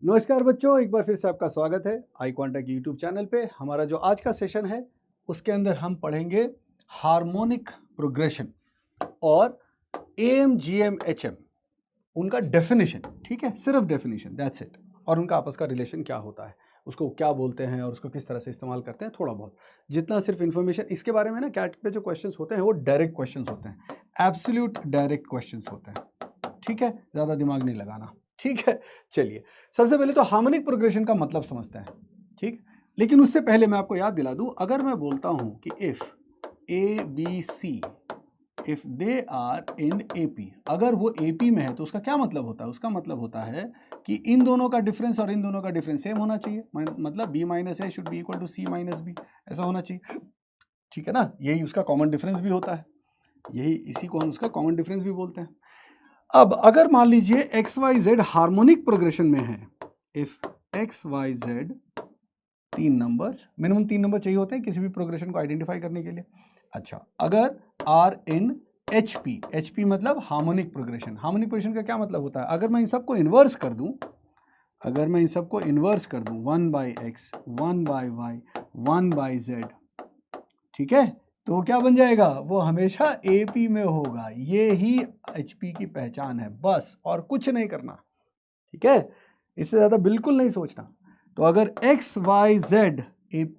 नमस्कार बच्चों, एक बार फिर से आपका स्वागत है आई क्वांटा की यूट्यूब चैनल पे। हमारा जो आज का सेशन है उसके अंदर हम पढ़ेंगे हार्मोनिक प्रोग्रेशन और AMGM HM, उनका डेफिनेशन। ठीक है, सिर्फ डेफिनेशन, दैट्स इट। और उनका आपस का रिलेशन क्या होता है, उसको क्या बोलते हैं और उसको किस तरह से इस्तेमाल करते हैं, थोड़ा बहुत जितना सिर्फ इन्फॉर्मेशन इसके बारे में ना। कैट पे जो क्वेश्चंस होते हैं वो डायरेक्ट क्वेश्चंस होते हैं, एब्सोल्यूट डायरेक्ट क्वेश्चंस होते हैं। ठीक है, ज़्यादा दिमाग नहीं लगाना। ठीक है, चलिए सबसे पहले तो हार्मोनिक प्रोग्रेशन का मतलब समझते हैं। ठीक, लेकिन उससे पहले मैं आपको याद दिला दूं, अगर मैं बोलता हूं कि if ABC, if they are in AP, अगर वो AP में है तो उसका क्या मतलब होता है? उसका मतलब होता है कि इन दोनों का डिफरेंस और इन दोनों का डिफरेंस सेम होना चाहिए। मतलब B minus A should be equal to C minus B, ऐसा होना चाहिए। ठीक है ना, यही उसका कॉमन डिफरेंस भी होता है, यही इसी को हम उसका कॉमन डिफरेंस भी बोलते हैं। अब अगर मान लीजिए XYZ हार्मोनिक प्रोग्रेशन में है, इफ XYZ तीन नंबर्स, मिनिमम 3 नंबर चाहिए होते हैं किसी भी प्रोग्रेशन को आइडेंटिफाई करने के लिए। अच्छा, अगर R इन HP मतलब हार्मोनिक प्रोग्रेशन। हार्मोनिक प्रोग्रेशन का क्या मतलब होता है? अगर मैं इन सबको इन्वर्स कर दूं, अगर मैं इन सबको इन्वर्स कर दूं 1/X 1/Y 1/Z, ठीक है, तो क्या बन जाएगा? वो हमेशा AP में होगा। ये ही HP की पहचान है, बस और कुछ नहीं करना। ठीक है, इससे ज्यादा बिल्कुल नहीं सोचना। तो अगर XYZ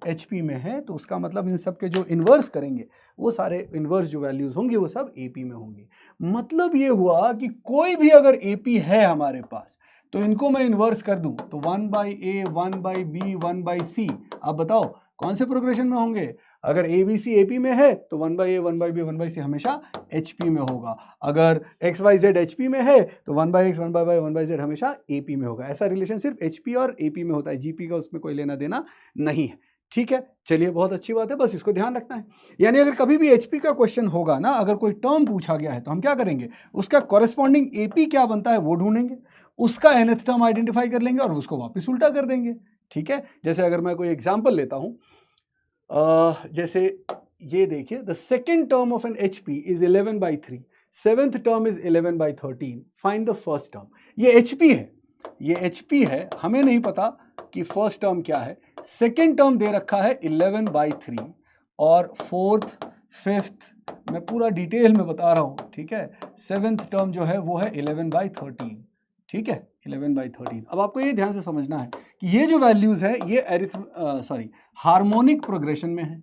HP में है तो उसका मतलब इन सब के जो इन्वर्स करेंगे वो सारे इन्वर्स जो वैल्यूज होंगी वो सब AP में होंगी। मतलब ये हुआ कि कोई भी अगर AP है हमारे पास तो इनको मैं इन्वर्स कर दूं तो 1/A 1/B 1/C, अब बताओ कौन से प्रोग्रेशन में होंगे? अगर ABC AP में है तो 1/A 1/B 1/C हमेशा HP में होगा। अगर XYZ HP में है तो 1/X 1/Y 1/Z हमेशा AP में होगा। ऐसा रिलेशन सिर्फ HP और AP में होता है, GP का उसमें कोई लेना देना नहीं है। ठीक है, चलिए बहुत अच्छी बात है, बस इसको ध्यान रखना है। यानी अगर कभी भी HP का क्वेश्चन होगा ना, अगर कोई टर्म पूछा गया है तो हम क्या करेंगे? उसका कॉरेस्पॉन्डिंग AP क्या बनता है वो ढूंढेंगे, उसका nth टर्म आइडेंटिफाई कर लेंगे और उसको वापस उल्टा कर देंगे। ठीक है, जैसे अगर मैं कोई एग्जाम्पल लेता हूं, जैसे ये देखिए, the second term of an HP is 11/3, seventh term is 11/13, find the first term. ये HP है, ये HP है, हमें नहीं पता कि फर्स्ट टर्म क्या है। सेकेंड टर्म दे रखा है 11/3 और फोर्थ फिफ्थ, मैं पूरा डिटेल में बता रहा हूं। ठीक है, सेवेंथ टर्म जो है वो है 11/13। ठीक है, 11/13। अब आपको ये ध्यान से समझना है कि ये जो वैल्यूज है ये हार्मोनिक प्रोग्रेशन में है।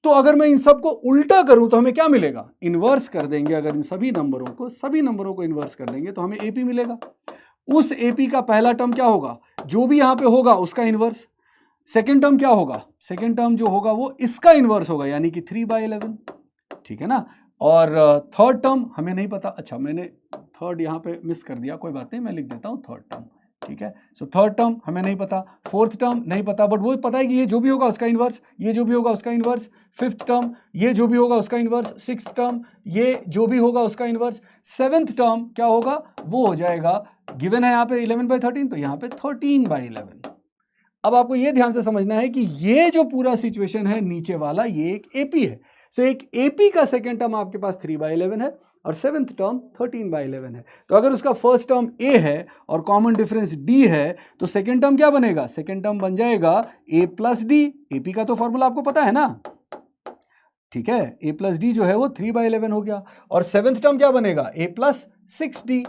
तो अगर मैं इन सबको उल्टा करूं तो हमें क्या मिलेगा? इन्वर्स कर देंगे। अगर इन सभी नंबरों को इन्वर्स कर देंगे तो हमें AP मिलेगा। उस AP का पहला टर्म क्या होगा? जो भी यहां पे होगा उसका इन्वर्स। सेकेंड टर्म क्या होगा? सेकेंड टर्म जो होगा वो इसका इन्वर्स होगा, यानी कि 3/11। ठीक है ना, और थर्ड टर्म हमें नहीं पता। अच्छा, मैंने थर्ड यहां पे मिस कर दिया, कोई बात नहीं, मैं लिख देता हूं थर्ड टर्म। ठीक है, सो थर्ड टर्म हमें नहीं पता, फोर्थ टर्म नहीं पता, बट वो पता है कि ये जो भी होगा उसका इन्वर्स, ये जो भी होगा उसका इन्वर्स। फिफ्थ टर्म ये जो भी होगा उसका इन्वर्स। सिक्स्थ टर्म ये जो भी होगा उसका इन्वर्स। सेवेंथ टर्म क्या होगा? वो हो जाएगा, गिवन है यहाँ पे 11/13 तो यहाँ पे 13/11। अब आपको ये ध्यान से समझना है कि ये जो पूरा सिचुएशन है नीचे वाला, ये एक AP है। सो एक AP का सेकेंड टर्म आपके पास 3/11 है और सेवेंथ टर्म 13/11 है। तो अगर उसका फर्स्ट टर्म A है और कॉमन डिफरेंस D है तो सेकेंड टर्म क्या बनेगा? सेकेंड टर्म बन जाएगा A प्लस D। AP का तो फॉर्मूला आपको पता है ना। ठीक है, A प्लस D जो है वो 3/11 हो गया। और सेवेंथ टर्म क्या बनेगा? A plus 6D।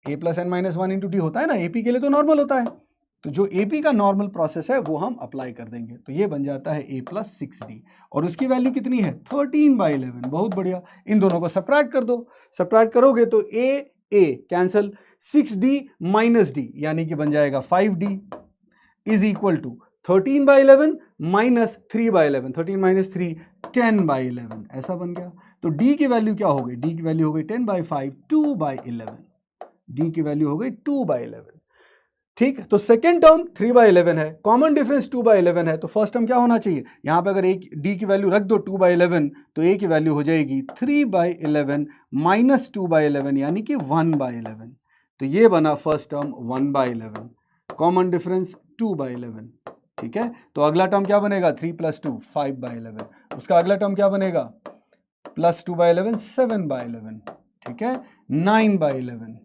A plus n-1 into D होता है ना, AP के लिए तो नॉर्मल होता है। तो जो AP का नॉर्मल प्रोसेस है वो हम अप्लाई कर देंगे, तो ये बन जाता है A प्लस 6D और उसकी वैल्यू कितनी है? 13/11। बहुत बढ़िया, इन दोनों को सब्ट्रैक्ट कर दो। सब्ट्रैक्ट करोगे तो A cancel, 6D minus D यानी कि बन जाएगा 5D is equal to 13/11 minus 3/11, 13 minus 3 10/11, ऐसा बन गया। तो D की वैल्यू क्या हो गई? D की वैल्यू हो गई 10/5 2/11। D की वैल्यू हो गई 2/11। ठीक, तो सेकेंड टर्म 3/11 है, कॉमन डिफरेंस 2/11 है, तो फर्स्ट टर्म क्या होना चाहिए? यहां पे अगर एक D की वैल्यू रख दो 2/11 तो A की वैल्यू हो जाएगी 3/11 माइनस 2/11 यानी कि 1/11। तो ये बना फर्स्ट टर्म 1/11, कॉमन डिफरेंस 2/11। ठीक है, तो अगला टर्म क्या बनेगा? 3 + 2 5/11। उसका अगला टर्म क्या बनेगा? प्लस 2/11 7/11। ठीक है, 9/11।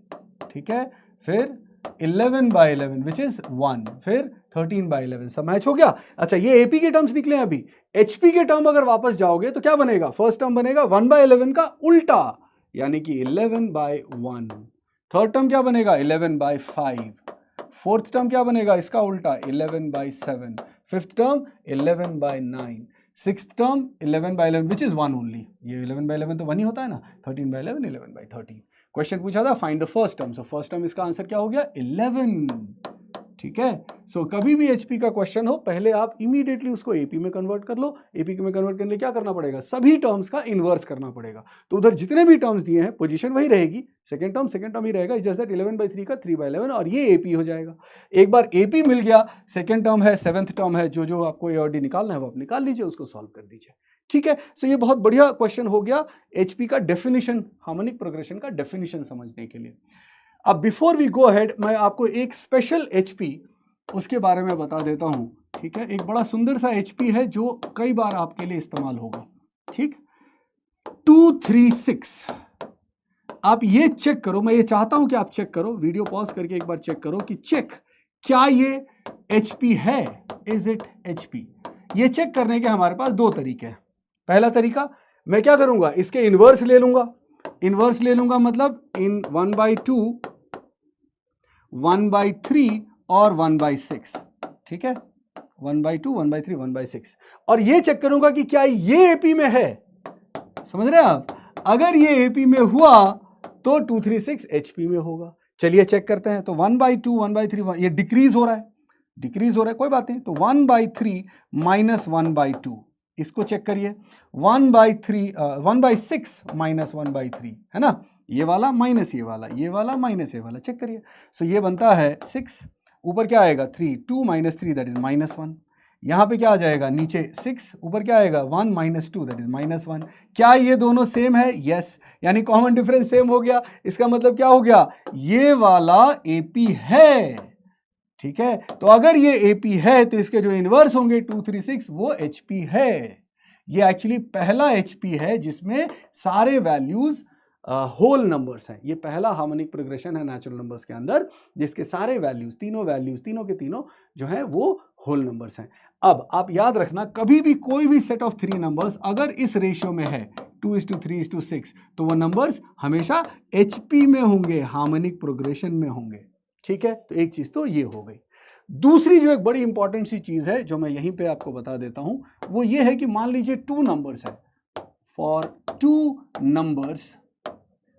ठीक है, फिर 11/11 विच इज 1, फिर 13/11, सब मैच हो गया। अच्छा, ये एपी के टर्म्स निकले अभी। एचपी के टर्म अगर वापस जाओगे तो क्या बनेगा? फर्स्ट टर्म बनेगा 1/11 का उल्टा, यानी कि 11/1। थर्ड टर्म क्या बनेगा? 11/5। फोर्थ टर्म क्या बनेगा? इसका उल्टा 11/7। Fifth term 11/9। Sixth term 11/11 which is 1 only. ये 11/11 तो 1 ही होता है ना। 13/11, 11/13। क्वेश्चन पूछा था find the first term, so first term इसका आंसर क्या हो गया? 11। ठीक है। सो कभी भी एचपी का क्वेश्चन हो, पहले आप इमीडिएटली उसको एपी में कन्वर्ट कर लो। एपी में कन्वर्ट करने क्या करना पड़ेगा? सभी टर्म्स का इनवर्स करना पड़ेगा। तो उधर जितने भी टर्म्स दिए हैं पोजीशन वही रहेगी, सेकंड टर्म ही रहेगा, जैसे 11/3 का 3/11, और ये एपी हो जाएगा। एक बार एपी मिल गया, सेकंड टर्म है, सेवेंथ टर्म है, जो आपको ए और डी निकालना है वो आप निकाल लीजिए, उसको सॉल्व कर दीजिए। ठीक है। सो ये बहुत बढ़िया क्वेश्चन हो गया एचपी का डेफिनेशन, हार्मोनिक प्रोग्रेशन का डेफिनेशन समझने के लिए। अब बिफोर वी गो अहेड, मैं आपको एक स्पेशल एचपी उसके बारे में बता देता हूं। ठीक है। एक बड़ा सुंदर सा एचपी है जो कई बार आपके लिए इस्तेमाल होगा। ठीक, 236। आप ये चेक करो, मैं ये चाहता हूं कि आप चेक करो, वीडियो पॉज करके एक बार चेक करो कि चेक क्या ये एचपी है, इज इट एचपी। ये चेक करने के हमारे पास दो तरीके हैं। पहला तरीका, मैं क्या करूंगा? इसके इनवर्स ले लूंगा। इनवर्स ले लूंगा मतलब इन 1/2, 1/3 और 1/6। ठीक है, 1/2, 1/3, 1/6, और ये चेक करूंगा कि क्या ये एपी में है। समझ रहे हैं आप? अगर ये एपी में हुआ तो 236 एचपी में होगा। चलिए चेक करते हैं। तो 1/2, 1/3, ये डिक्रीज हो रहा है, कोई बात नहीं। तो 1/3 माइनस 1/2, इसको चेक करिए। 1/6 माइनस 1/3 है ना, ये वाला माइनस ये वाला, ये वाला माइनस ये वाला, चेक करिए। सो ये बनता है 6, ऊपर क्या आएगा 3, 2 माइनस 3 दैट इज -1। यहां पे क्या आ जाएगा? नीचे 6, ऊपर क्या आएगा? 1 माइनस 2 दैट इज -1। क्या ये दोनों सेम है? यस, यानी कॉमन डिफरेंस सेम हो गया। इसका मतलब क्या हो गया? ये वाला एपी है। ठीक है, तो अगर ये एपी है तो इसके जो इनवर्स होंगे 236 वो एचपी है। ये एक्चुअली पहला एचपी है जिसमें सारे वैल्यूज होल नंबर्स हैं। ये पहला हार्मोनिक प्रोग्रेशन है नेचुरल नंबर्स के अंदर जिसके सारे वैल्यूज, तीनों के तीनों जो है वो होल नंबर्स हैं। अब आप याद रखना, कभी भी कोई भी सेट ऑफ 3 नंबर्स अगर इस रेशियो में है 2:3:6, तो वो नंबर्स हमेशा एचपी में होंगे, हार्मोनिक प्रोग्रेशन में होंगे। ठीक है, तो एक चीज तो ये हो गई। दूसरी जो एक बड़ी इंपॉर्टेंट सी चीज है जो मैं यहीं पे आपको बता देता हूं, वो ये है कि मान लीजिए 2 नंबर्स है, फॉर 2 नंबर्स,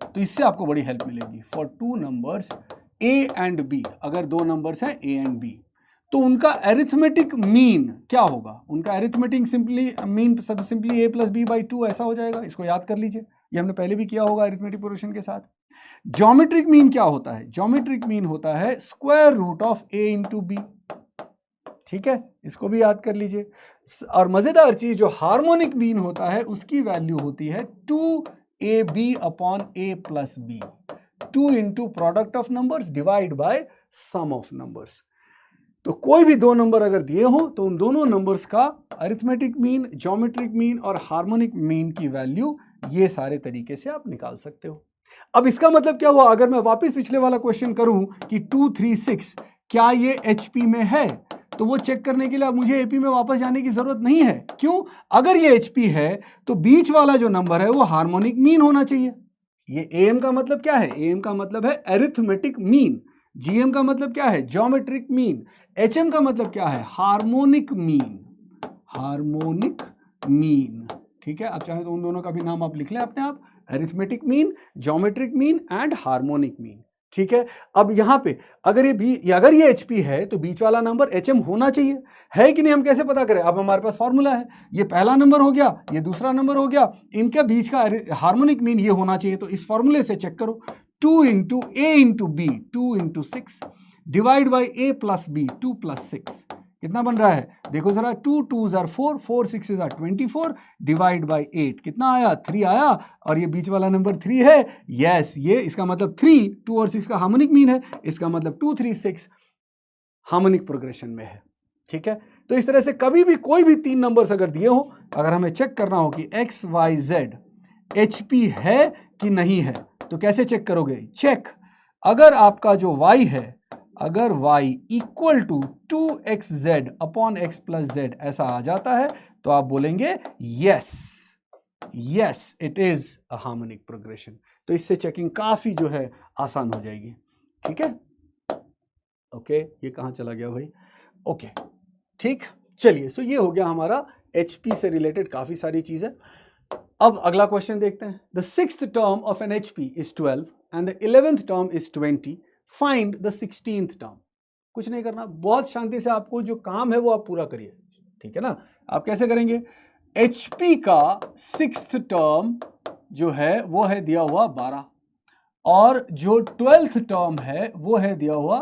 तो इससे आपको बड़ी हेल्प मिलेगी। For 2 numbers A and B, अगर 2 नंबर्स हैं ए एंड बी, तो उनका अरिथमेटिक मीन क्या होगा? उनका अरिथमेटिक मीन सिंपली a+b/2 ऐसा हो जाएगा। इसको याद कर लीजिए, ये हमने पहले भी किया होगा अरिथमेटिक प्रोग्रेशन के साथ। ज्योमेट्रिक मीन क्या होता है? ज्योमेट्रिक मीन होता है square root of a into B. ठीक है, इसको भी याद कर लीजिए। और मजेदार चीज, जो हार्मोनिक मीन होता है उसकी वैल्यू होती है 2ab upon a plus B, 2 into product of numbers divide by sum of numbers. तो कोई भी 2 नंबर अगर दिए हो तो उन दोनों नंबर्स का अरिथमेटिक मीन, ज्योमेट्रिक मीन और हार्मोनिक मीन की वैल्यू ये सारे तरीके से आप निकाल सकते हो। अब इसका मतलब क्या हुआ? अगर मैं वापस पिछले वाला क्वेश्चन करूं कि 236 क्या ये एचपी में है, तो वो चेक करने के लिए अब मुझे एपी में वापस जाने की जरूरत नहीं है। क्यों? अगर ये एचपी है तो बीच वाला जो नंबर है वो हार्मोनिक मीन होना चाहिए। ये एम का मतलब क्या है? एम का मतलब है अरिथमेटिक मीन, जीएम का मतलब क्या है? ज्योमेट्रिक मीन, एचएम का मतलब क्या है? Harmonic mean, harmonic mean. ठीक है, अब चाहे तो उन दोनों का भी नाम आप लिख लें अपने आप, arithmetic mean, geometric mean and harmonic mean. ठीक है, अब यहां पे अगर ये एचपी है तो बीच वाला नंबर एचएम होना चाहिए, है कि नहीं? हम कैसे पता करें? अब हमारे पास फॉर्मूला है, ये पहला नंबर हो गया, ये दूसरा नंबर हो गया, इनके बीच का हार्मोनिक मीन ये होना चाहिए। तो इस फॉर्मूले से चेक करो, 2 into A into B, 2 into 6 divide by A plus B, 2 plus 6, कितना बन रहा है? देखो जरा, 2 2s are 4, 4 6s are 24, divide by 8, कितना आया? 3 आया, और ये बीच वाला नंबर 3 है। यस, ये इसका मतलब 3, 2 और 6 का हार्मोनिक मीन है, इसका मतलब 2 3 6 हार्मोनिक प्रोग्रेशन में है। ठीक है, तो इस तरह से कभी भी कोई भी 3 नंबर्स अगर दिए हो, अगर हमें चेक करना हो कि एक्स वाई जेड एचपी है कि नहीं है, तो कैसे चेक करोगे? चेक, अगर आपका जो y है अगर y equal to 2xz upon x plus z ऐसा आ जाता है तो आप बोलेंगे yes it is a harmonic progression. तो इससे चेकिंग काफी जो है आसान हो जाएगी। ठीक है, ओके ये कहां चला गया भाई? ओके ठीक, चलिए सो ये हो गया हमारा HP से रिलेटेड काफी सारी चीजें। अब अगला क्वेश्चन देखते हैं। The sixth term of an HP is 12 and the 11th term is 20, find the 16th term. कुछ नहीं करना, बहुत शांति से आपको जो काम है वो आप पूरा करिए, ठीक है ना। आप कैसे करेंगे? HP का सिक्स्थ टर्म जो है वो है दिया हुआ 12 और जो 12th टर्म है वो है दिया हुआ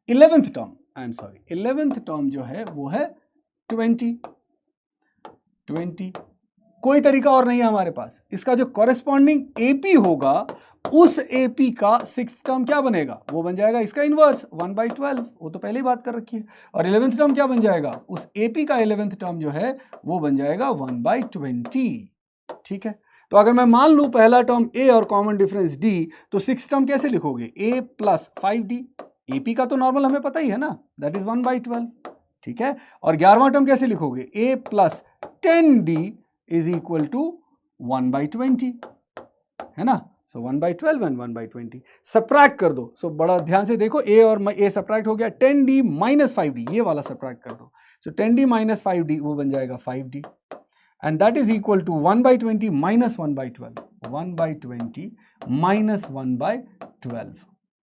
11th term, I am sorry 11th term जो है वो है 20। कोई तरीका और नहीं है हमारे पास। इसका जो कॉरेस्पॉन्डिंग AP होगा उस AP का सिक्स्थ टर्म क्या बनेगा? वो बन जाएगा इसका इनवर्स 1/12, वो तो पहले ही बात कर रखी है। और 11th टर्म क्या बन जाएगा? उस AP का 11th टर्म जो है वो बन जाएगा 1/20। ठीक है, तो अगर मैं मान लूं पहला टर्म A और कॉमन डिफरेंस D, तो सिक्स्थ टर्म कैसे लिखोगे? A plus 5D। AP का तो नॉर्मल हमें पता ही है ना, दैट इज 1/12। ठीक है, और 11वां टर्म कैसे लिखोगे? A plus 10D is equal to 1/20, है ना। सो 1/12 एंड 1/20 सब्ट्रैक्ट कर दो। सो बड़ा ध्यान से देखो, A और A सब्ट्रैक्ट हो गया, 10D माइनस 5D ये वाला सब्ट्रैक्ट कर दो। सो 10D माइनस 5D वो बन जाएगा 5D and that is equal to 1/20 minus 1/12, 1/20 minus 1/12।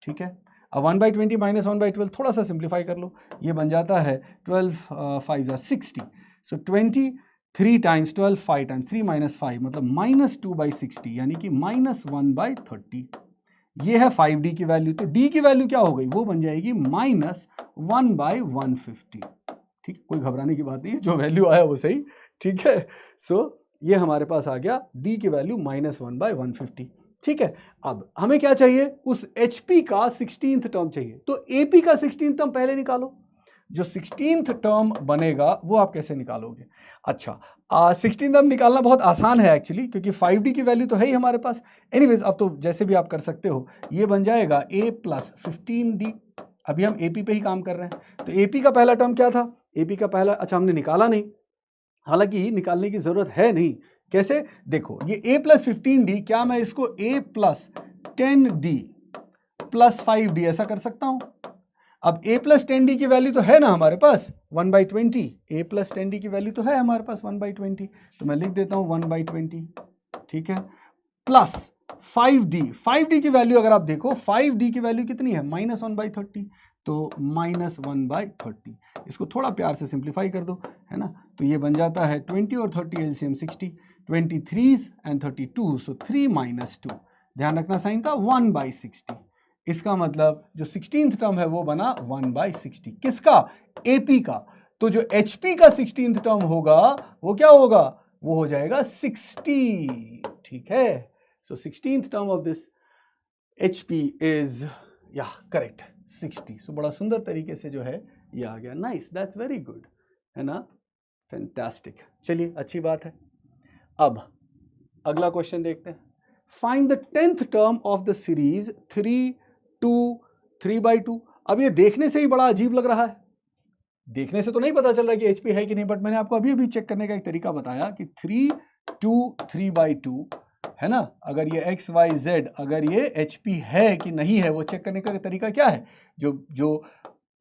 ठीक है, अब 1/20 minus 1/12 थोड़ा सा सिंप्लीफाई कर लो, ये बन जाता है 12 5 60। सो 20 3 टाइम्स 12 5 टाइम्स 3 माइनस 5 मतलब -2/60 यानी कि -1/30। ये है 5D की वैल्यू। तो D की वैल्यू क्या हो गई? वो बन जाएगी -1/150। ठीक, कोई घबराने की बात नहीं है, जो वैल्यू आया वो सही। ठीक है, सो ये हमारे पास आ गया D की वैल्यू -1/150। ठीक है, अब हमें क्या चाहिए? उस HP का 16th टर्म चाहिए। तो AP का 16th टर्म पहले निकालो। जो 16th टर्म बनेगा वो आप कैसे निकालोगे? अच्छा 16th टर्म निकालना बहुत आसान है एक्चुअली, क्योंकि 5D की वैल्यू तो है ही हमारे पास। एनीवेज अब तो जैसे भी आप कर सकते हो, ये बन जाएगा A प्लस 15D। अभी हम AP पे ही काम कर रहे हैं। तो AP का पहला टर्म क्या था? AP का पहला, अच्छा हमने निकाला नहीं, हालांकि निकालने की जरूरत है नहीं। कैसे? देखो ये A प्लस 15D, क्या मैं इसको A plus 10D plus 5D ऐसा कर सकता हूं? अब A प्लस 10D की वैल्यू तो है ना हमारे पास 1/20। A प्लस 10D की वैल्यू तो है हमारे पास 1/20, तो मैं लिख देता हूं 1/20। ठीक है, प्लस 5D की वैल्यू अगर आप देखो, 5D की वैल्यू कितनी है? -1/30, तो -1/30। इसको थोड़ा प्यार से सिंप्लीफाई कर दो, है ना। तो ये बन जाता है 20 और 30 एलसीएम 60, 23 एंड 32, सो 3 - 2। ध्यान रखना साइन का, 1/60। इसका मतलब जो 16th टर्म है वो बना 1/60। किसका? AP का। तो जो HP का 16th टर्म होगा वो क्या होगा? वो हो जाएगा 60। ठीक है, सो 16th term of this HP is correct 60। सो बड़ा सुंदर तरीके से जो है ये आ गया। नाइस, दैट्स वेरी गुड, है ना, फैंटास्टिक। चलिए अच्छी बात है। अब अगला क्वेश्चन देखते हैं। Find the 10th term of the series 3 2 3/2। अब ये देखने से ही बड़ा अजीब लग रहा है, देखने से तो नहीं पता चल रहा कि HP है कि नहीं, बट मैंने आपको अभी अभी चेक करने का एक तरीका बताया कि 3 2 3/2 है ना। अगर ये XYZ अगर ये HP है कि नहीं है, वो चेक करने का तरीका क्या है? जो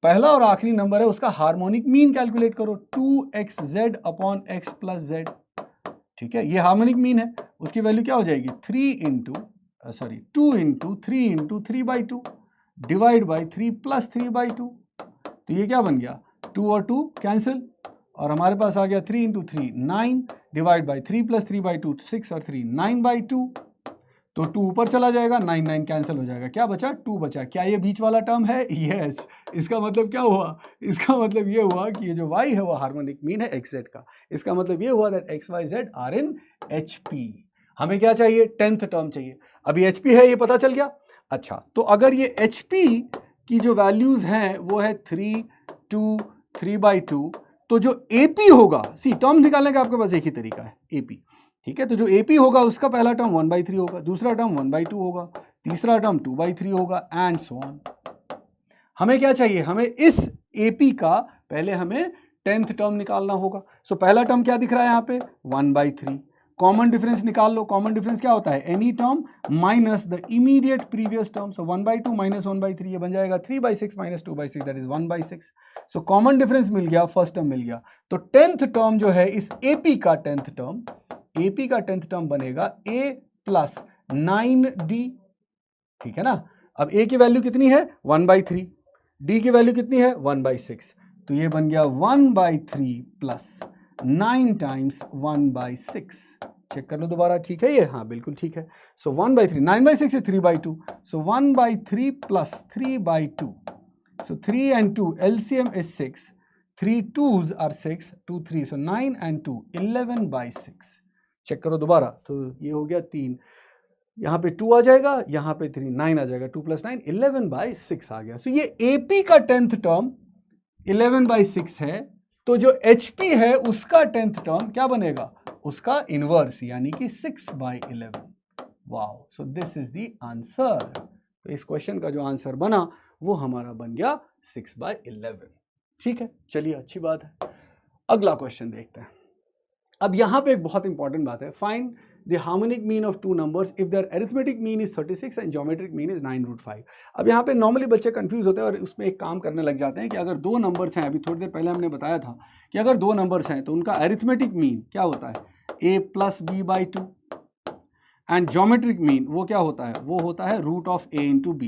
पहला और आखिरी नंबर है उसका हार्मोनिक मीन कैलकुलेट करो, 2xz upon x plus z। ठीक है, ये हार्मोनिक मीन है, उसकी वैल्यू क्या हो जाएगी? 2 into 3 into 3/2 divide by 3 plus 3/2। तो ये क्या बन गया? 2 और 2 कैंसिल, और हमारे पास आ गया 3 इंटू 3 9 डिवाइड बाई 3 प्लस 3/2 6 और 3 9/2। तो 2 ऊपर चला जाएगा, 9 9 कैंसिल हो जाएगा, क्या बचा? 2 बचा। क्या ये बीच वाला टर्म है? यस। इसका मतलब क्या हुआ? इसका मतलब ये हुआ कि ये जो y है वो हार्मोनिक मीन है xz का। इसका मतलब ये हुआ that XYZ are in HP। हमें क्या चाहिए? 10th टर्म चाहिए। अभी HP है ये पता चल गया। अच्छा, तो अगर ये HP की जो वैल्यूज हैं वो है 3 2 3/2, तो जो AP होगा, सी टर्म निकालने का आपके पास एक ही तरीका है, AP। ठीक है, तो जो AP होगा उसका पहला टर्म 1/3 होगा, दूसरा टर्म 1/2 होगा, तीसरा टर्म 2/3 होगा एंड सो ऑन। हमें क्या चाहिए, हमें इस AP का पहले हमें 10th टर्म निकालना होगा। सो पहला टर्म क्या दिख रहा है यहाँ पे 1/3। कॉमन डिफरेंस निकाल लो। कॉमन डिफरेंस क्या होता है, any term minus the immediate previous term. So 1/2 minus 1/3 ये बन जाएगा 3/6 minus 2/6 that is 1/6। So common difference मिल गया, फर्स्ट टर्म मिल गया। तो 10th टर्म जो है इस AP का 10th टर्म, AP का 10th टर्म बनेगा A प्लस 9D, ठीक है ना। अब A की वैल्यू कितनी है 1/3, D की वैल्यू कितनी है 1/6, तो ये बन गया 1/3 प्लस 9 टाइम्स 1/6। चेक कर लो दोबारा, ठीक है ये, हाँ बिल्कुल ठीक है। सो 1/3, 9/6 is 3/2, so 1/3 plus 3/2, so 3 and 2 LCM is 6, 3 2s are 6, 2 3, so 9 and 2 11/6। Check करो दोबारा, तो ये हो गया 3, यहाँ पे 2 आ जाएगा, यहाँ पे 3, 9 आ जाएगा, 2 + 9 11/6 आ गया। सो ये AP का 10th टर्म 11/6 है, तो जो HP है उसका 10th टर्म क्या बनेगा, उसका इनवर्स यानी कि 6/11। Wow, so this is the answer. तो इस क्वेश्चन का जो आंसर बना वो हमारा बन गया 6/11। ठीक है, चलिए अच्छी बात है। अगला क्वेश्चन देखते हैं। अब यहां पे एक बहुत इंपॉर्टेंट बात है, find the harmonic mean of two numbers if their arithmetic mean is 36 and geometric mean is 9√5। अब यहाँ पे नॉर्मली बच्चे कंफ्यूज होते हैं और उसमें एक काम करने लग जाते हैं कि अगर दो नंबर्स हैं, अभी थोड़ी देर पहले हमने बताया था कि अगर दो नंबर्स हैं तो उनका अरिथमेटिक मीन क्या होता है a + b/2 and geometric mean वो क्या होता है, वो होता है √a × b।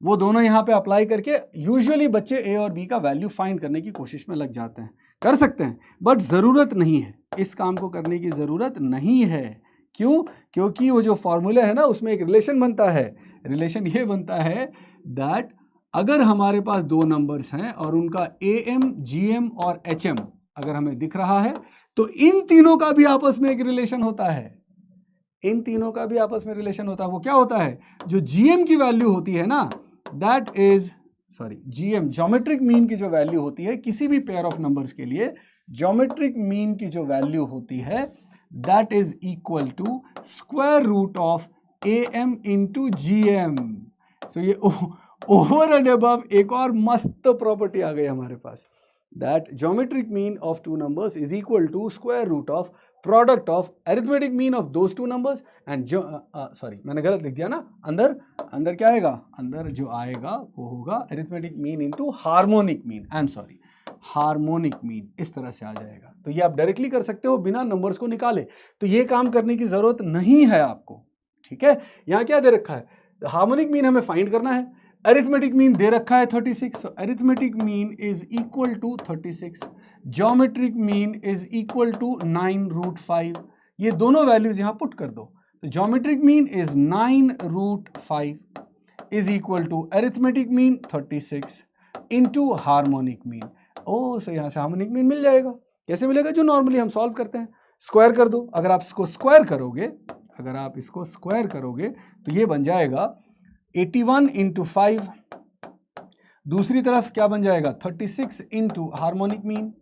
वो दोनों यहाँ पे अप्लाई करके यूजुअली बच्चे a और b का वैल्यू फाइंड करने की कोशिश में लग जाते हैं। कर सकते हैं बट ज़रूरत नहीं है, इस काम को करने की ज़रूरत नहीं है। क्यों? क्योंकि वो जो फॉर्मूला है ना उसमें एक रिलेशन बनता है। रिलेशन ये बनता है दैट अगर हमारे पास दो नंबर्स हैं और उनका AM, GM और HM अगर हमें दिख रहा है तो इन तीनों का भी आपस में एक रिलेशन होता है। इन तीनों का भी आपस में रिलेशन होता है। वो क्या होता है, जो GM की वैल्यू होती है ना that is GM geometric mean की जो वैल्यू होती है किसी भी पेयर ऑफ नंबर्स के लिए, ज्योमेट्रिक मीन की जो वैल्यू होती है that is equal to square root of AM × GM। So ये ओवर एंड अबव एक और मस्त प्रॉपर्टी आ गई हमारे पास, that geometric mean of two numbers is equal to square root of product of arithmetic mean of those two numbers and जो मैंने गलत लिख दिया ना, अंदर क्या आएगा, अंदर जो आएगा वो होगा arithmetic mean into harmonic mean, I am sorry harmonic mean, इस तरह से आ जाएगा। तो ये आप डायरेक्टली कर सकते हो बिना नंबर्स को निकाले, तो ये काम करने की जरूरत नहीं है आपको। ठीक है, यहाँ क्या दे रखा है, हार्मोनिक मीन हमें फाइंड करना है, अरिथमेटिक मीन दे रखा है 36, so arithmetic mean is equal to 36, geometric mean is equal to 9√5। ये दोनों वैल्यूज यहां पुट कर दो, तो geometric mean is 9√5 is equal to arithmetic mean 36 into harmonic mean. Oh so यहां से हार्मोनिक मीन मिल जाएगा। कैसे मिलेगा, जो नॉर्मली हम सॉल्व करते हैं, स्क्वायर कर दो। अगर आप इसको स्क्वायर करोगे तो ये बन जाएगा 81 × 5, दूसरी तरफ क्या बन जाएगा 36 × हार्मोनिक मीन।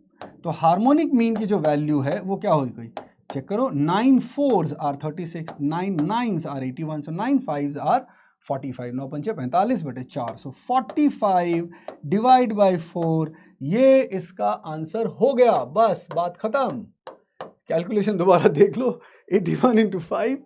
तो हार्मोनिक मीन की जो वैल्यू है वो क्या होगी, चेक करो, 9 4s are 36, 9 9s are 81, so 9 5s are 45, 9 5 45/4, so 45 divide by 4, ये इसका आंसर हो गया। बस बात खत्म। कैलकुलेशन दोबारा देख लो, 81 × 5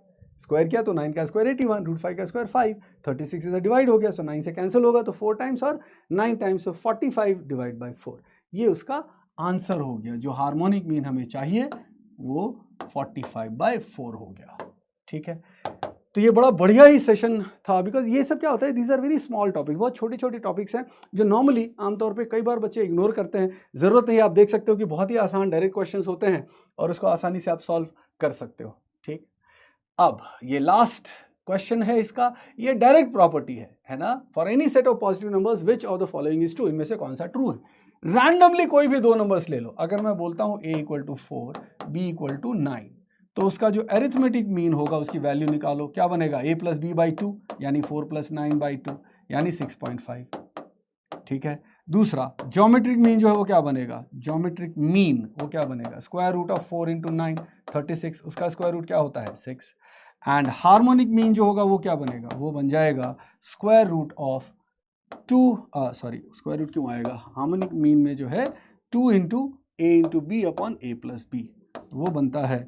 स्क्वायर किया तो 9 का स्क्वायर 81, √5 का स्क्वायर 5, 36 इधर डिवाइड हो गया, सो 9 से कैंसिल होगा तो 4 टाइम्स और 9 टाइम्स, सो 45 डिवाइड बाय 4, ये उसका आंसर हो गया। जो हार्मोनिक मीन हमें चाहिए वो 45/4 हो गया। ठीक है, तो ये बड़ा बढ़िया ही सेशन था, बिकॉज ये सब क्या होता है, these are very small topic, बहुत छोटे छोटे टॉपिक्स हैं जो नॉर्मली आमतौर पे कई बार बच्चे इग्नोर करते हैं। ज़रूरत नहीं, आप देख सकते हो कि बहुत ही आसान डायरेक्ट क्वेश्चंस होते हैं और उसको आसानी से आप सॉल्व कर सकते हो। ठीक, अब ये लास्ट क्वेश्चन है इसका, ये डायरेक्ट प्रॉपर्टी है ना, for any set of positive numbers which of the following is true, इनमें से कौन सा ट्रू है। रैंडमली कोई भी दो नंबर्स ले लो, अगर मैं बोलता हूं a = 4, b = 9, तो उसका जो अरिथमेटिक मीन होगा उसकी वैल्यू निकालो, क्या बनेगा a + b/2 यानी 4 + 9/2 यानी 6.5। ठीक है, दूसरा ज्योमेट्रिक मीन जो है वो क्या बनेगा, ज्योमेट्रिक मीन वो क्या बनेगा, स्क्वायर रूट ऑफ 4 × 9 36, उसका स्क्वायर रूट क्या होता है 6, एंड हार्मोनिक मीन जो होगा वो क्या बनेगा, वो बन जाएगा square root of 2, square root क्यों आएगा, हार्मोनिक मीन में जो है 2 into A into B upon A plus B, वो बनता है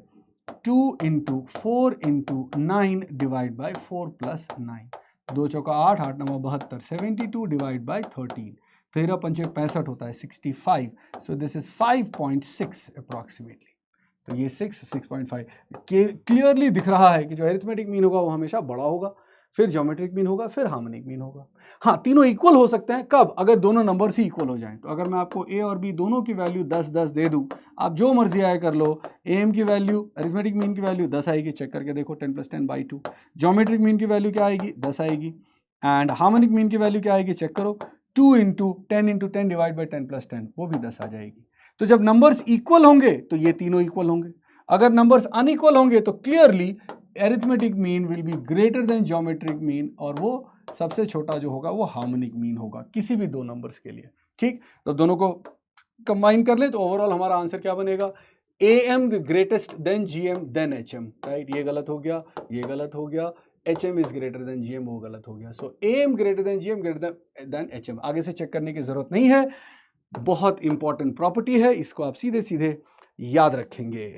2 into 4 into 9 divide by 4 plus 9, 2 चौका 8, 8 9 72, 72 डिवाइड बाई 13, 13 पंचे 65 होता है 65, सो दिस इज 5.6 अप्रॉक्सीमेटली। तो ये 6.5 क्लियरली दिख रहा है कि जो एरिथमेटिक मीन होगा वो हमेशा बड़ा होगा, फिर ज्योमेट्रिक मीन होगा, फिर हार्मोनिक मीन होगा। हाँ, तीनों इक्वल हो सकते हैं कब, अगर दोनों नंबर्स ही इक्वल हो जाएं। तो अगर मैं आपको ए और बी दोनों की वैल्यू 10 10 दे दूं, आप जो मर्जी आया कर लो, एम की वैल्यू अरिथमेटिक मीन की वैल्यू 10 आएगी, चेक करके देखो 10 + 10/2, ज्योमेट्रिक मीन की वैल्यू क्या आएगी 10 आएगी, एंड हार्मोनिक मीन की वैल्यू क्या आएगी चेक करो 2 इंटू 10 डिवाइड बाई 10 + 10, वो भी 10 आ जाएगी। तो जब नंबर्स इक्वल होंगे तो ये तीनों इक्वल होंगे, अगर नंबर्स अनइक्वल होंगे तो clearly arithmetic mean will be greater than geometric mean, और वो सबसे छोटा जो होगा वो हार्मोनिक मीन होगा किसी भी दो नंबर्स के लिए। ठीक, तो दोनों को कंबाइन कर ले तो ओवरऑल हमारा आंसर क्या बनेगा, AM greatest than GM than HM, right. ये गलत हो गया, ये गलत हो गया, HM is greater than GM, वो गलत हो गया। So AM greater than GM greater than HM, आगे से चेक करने की जरूरत नहीं है, बहुत इंपॉर्टेंट प्रॉपर्टी है, इसको आप सीधे सीधे याद रखेंगे।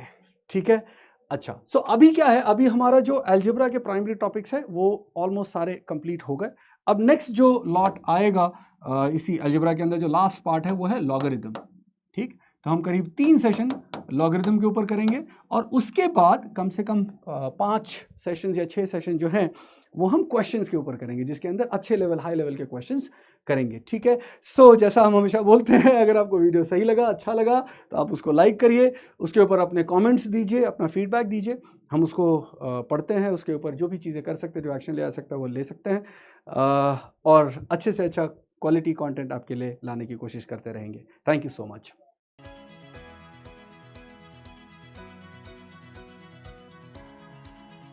ठीक है, अच्छा। सो अभी क्या है, अभी हमारा जो अलजेब्रा के प्राइमरी टॉपिक्स है वो ऑलमोस्ट सारे कंप्लीट हो गए। अब नेक्स्ट जो लॉट आएगा इसी अलजेब्रा के अंदर, जो लास्ट पार्ट है वो है लॉगरिथम। ठीक, तो हम करीब 3 सेशन लॉगरिथम के ऊपर करेंगे, और उसके बाद कम से कम 5 सेशन या 6 सेशन जो हैं वो हम क्वेश्चंस के ऊपर करेंगे, जिसके अंदर अच्छे लेवल, हाई लेवल के क्वेश्चंस करेंगे। ठीक है, सो जैसा हम हमेशा बोलते हैं, अगर आपको वीडियो सही लगा, अच्छा लगा, तो आप उसको लाइक करिए, उसके ऊपर अपने कमेंट्स दीजिए, अपना फीडबैक दीजिए, हम उसको पढ़ते हैं, उसके ऊपर जो भी चीज़ें कर सकते हैं, जो एक्शन ले आ सकता है वो ले सकते हैं, और अच्छे से अच्छा क्वालिटी कंटेंट आपके लिए लाने की कोशिश करते रहेंगे। Thank you so much.